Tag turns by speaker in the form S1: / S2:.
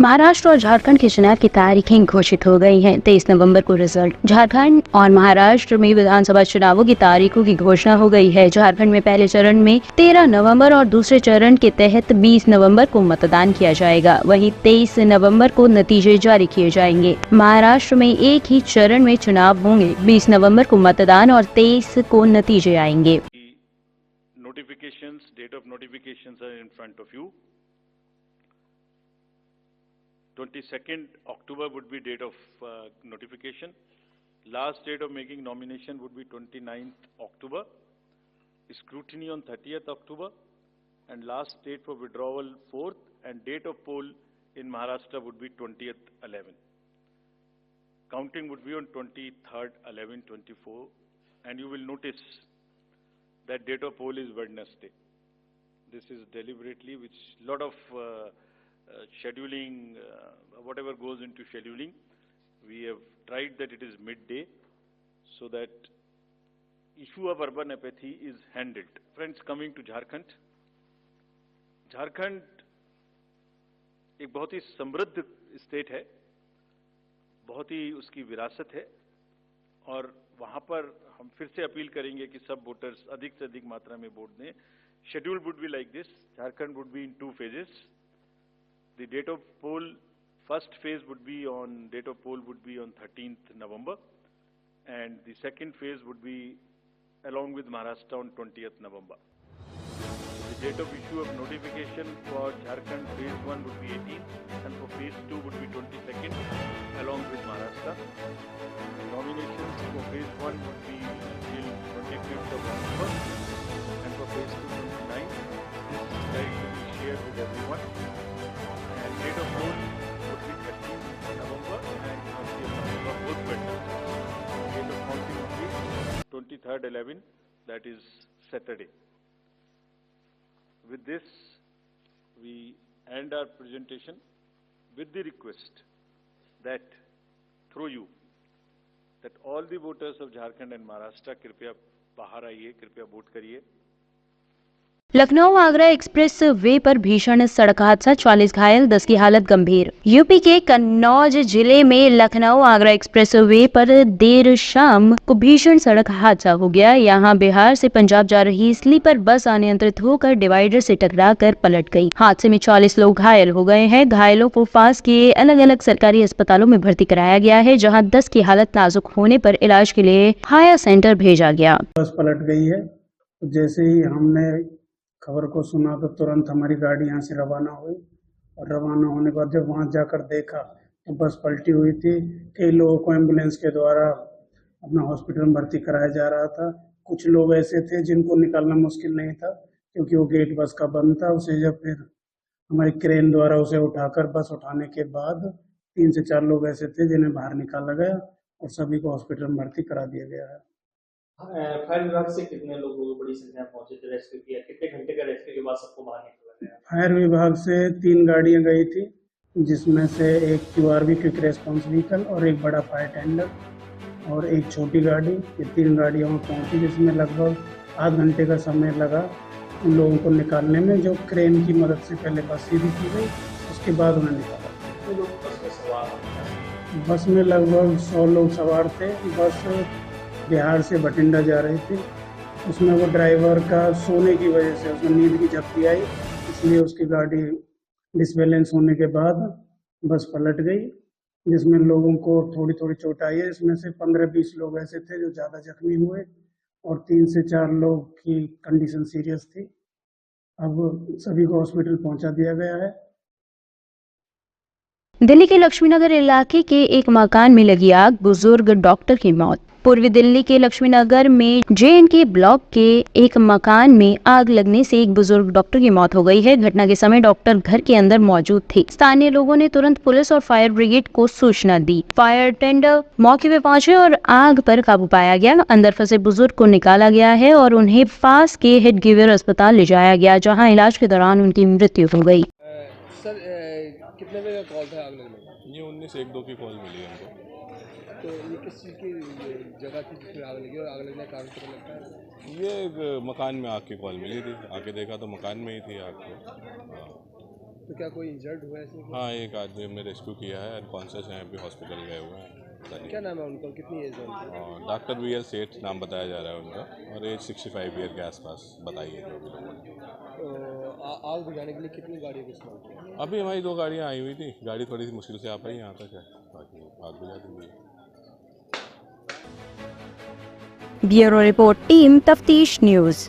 S1: महाराष्ट्र और झारखंड के चुनाव की तारीखें घोषित हो गई हैं। 23 नवंबर को रिजल्ट। झारखंड और महाराष्ट्र में विधानसभा चुनावों की तारीखों की घोषणा हो गई है। झारखंड में पहले चरण में 13 नवंबर और दूसरे चरण के तहत 20 नवंबर को मतदान किया जाएगा। वहीं 23 नवंबर को नतीजे जारी किए जाएंगे। महाराष्ट्र में एक ही चरण में चुनाव होंगे। 20 नवंबर को मतदान और 23 को नतीजे आएंगे।
S2: Notifications, date of notifications are in front of you. 22nd October would be date of notification. Last date of making nomination would be 29th October. Scrutiny on 30th October. And last date for withdrawal 4th. And date of poll in Maharashtra would be 20th 11. Counting would be on 23rd 11 24. And you will notice that date of poll is Wednesday. This is deliberately, which lot of scheduling, whatever goes into scheduling, we have tried that it is midday so that issue of urban apathy is handled. Friends, coming to Jharkhand, Jharkhand एक बहुत ही समृद्ध state है, बहुत ही उसकी विरासत है और वहां पर हम फिर से अपील करेंगे कि सब वोटर्स अधिक से अधिक मात्रा में वोट दें. Schedule would be like this. Jharkhand would be in 2 phases. The date of poll, first phase would be on 13th November, and the second phase would be along with Maharashtra on 20th November. The date of issue of notification for Jharkhand phase 1 would be 18th, and for phase 2 would be 22nd, along with Maharashtra. Nominations for phase 1 would be till 25th of October, and for phase 2, 29th. This guide will be shared with everyone. And date of poll would be 13th November and 20th November, both Wednesdays. Date of counting would be 23rd 11, that is Saturday. With this, we end our presentation with the request that through you, that all the voters of Jharkhand and Maharashtra कृपया बाहर आइए, कृपया vote करिए.
S1: Lucknow Agra express way पर भीषण सड़क हादसा, 44 घायल, 10 की हालत गंभीर। यूपी के कन्नौज जिले में लखनऊ आगरा एक्सप्रेस वे पर देर शाम को भीषण सड़क हादसा हो गया। यहां बिहार से पंजाब जा रही स्लीपर बस अनियंत्रित होकर डिवाइडर से टकराकर पलट गई। हादसे में 40 लोग घायल हो गए हैं। घायलों को पास के अलग अलग सरकारी अस्पतालों में भर्ती कराया गया है, जहाँ 10 की हालत नाजुक होने पर इलाज के लिए हाया सेंटर भेजा गया।
S3: बस पलट गई है। जैसे ही हमने खबर को सुना तो तुरंत हमारी गाड़ी यहाँ से रवाना हुई और रवाना होने के बाद जब वहाँ जाकर देखा तो बस पलटी हुई थी। कई लोगों को एम्बुलेंस के द्वारा अपना हॉस्पिटल में भर्ती कराया जा रहा था। कुछ लोग ऐसे थे जिनको निकालना मुश्किल नहीं था क्योंकि वो गेट बस का बंद था। उसे जब फिर हमारी क्रेन द्वारा उसे उठाकर बस उठाने के बाद 3 से 4 लोग ऐसे थे जिन्हें बाहर निकाला गया और सभी को हॉस्पिटल में भर्ती करा दिया गया है।
S4: फायर विभाग से कितने लोग बड़ी संख्या में पहुंचे थे, रेस्क्यू किया? कितने घंटे का रेस्क्यू के बाद सबको बाहर निकाला गया?
S3: फायर विभाग से 3 गाड़ियां गई थी, जिसमें से एक QRV क्विक रेस्पॉन्स व्हीकल और एक बड़ा फायर टेंडर और एक छोटी गाड़ी। ये 3 गाड़ियां वहाँ पहुंची, जिसमें लगभग आध घंटे का समय लगा उन लोगों को निकालने में, जो क्रेन की मदद से पहले बस सीधी की गई, उसके बाद उन्हें निकाला।
S4: कितने लोग बस में सवार?
S3: बस में लगभग 100 लोग सवार थे। बस बिहार से बठिंडा जा रही थी। उसमें वो ड्राइवर का सोने की वजह से उसमें नींद की झपकी आई, इसलिए उसकी गाड़ी डिसबैलेंस होने के बाद बस पलट गई, जिसमें लोगों को थोड़ी थोड़ी चोट आई है। इसमें से 15-20 लोग ऐसे थे जो ज़्यादा जख्मी हुए और 3 से 4 लोग की कंडीशन सीरियस थी। अब सभी को हॉस्पिटल पहुंचा दिया गया है।
S1: दिल्ली के लक्ष्मीनगर इलाके के एक मकान में लगी आग, बुजुर्ग डॉक्टर की मौत। पूर्वी दिल्ली के लक्ष्मीनगर में JNK ब्लॉक के एक मकान में आग लगने से एक बुजुर्ग डॉक्टर की मौत हो गई है। घटना के समय डॉक्टर घर के अंदर मौजूद थे। स्थानीय लोगों ने तुरंत पुलिस और फायर ब्रिगेड को सूचना दी। फायर टेंडर मौके पे पहुंचे और आग पर काबू पाया गया। अंदर फंसे बुजुर्ग को निकाला गया है और उन्हें पास के हेडगिवर अस्पताल ले जाया गया, जहाँ इलाज के दौरान उनकी मृत्यु हो गई।
S5: सर कितने बजे का कॉल था आग लगने का?
S6: ये 19-1-2 की कॉल मिली हमको।
S5: तो ये किस चीज़ की जगह थी जिसमें आग लगी और आग लगने का कारण पता लगता है?
S6: ये एक मकान में आग की कॉल मिली थी, आके देखा तो मकान में ही थी आग। तो
S5: तो क्या कोई इंजर्ड हुआ है इसमें?
S6: हाँ, एक आदमी हमने रेस्क्यू किया है, अनकॉन्शियस है, अभी हॉस्पिटल गए हुए हैं।
S5: क्या नाम है उनका, कितनी एज है उनकी?
S6: और डॉक्टर VL सेठ नाम बताया जा रहा है उनका, और एज 65 ईयर के आसपास बताई है जो भी लोगों ने।
S5: तो आग बुझाने के लिए कितनी गाड़ियों का इस्तेमाल किया?
S6: अभी हमारी 2 गाड़ियाँ आई हुई थी, गाड़ी थोड़ी सी मुश्किल से आ पाई यहाँ तक है, बाकी आग बुझा दी गई।
S1: ब्यूरो रिपोर्ट टीम तफ्तीश न्यूज़।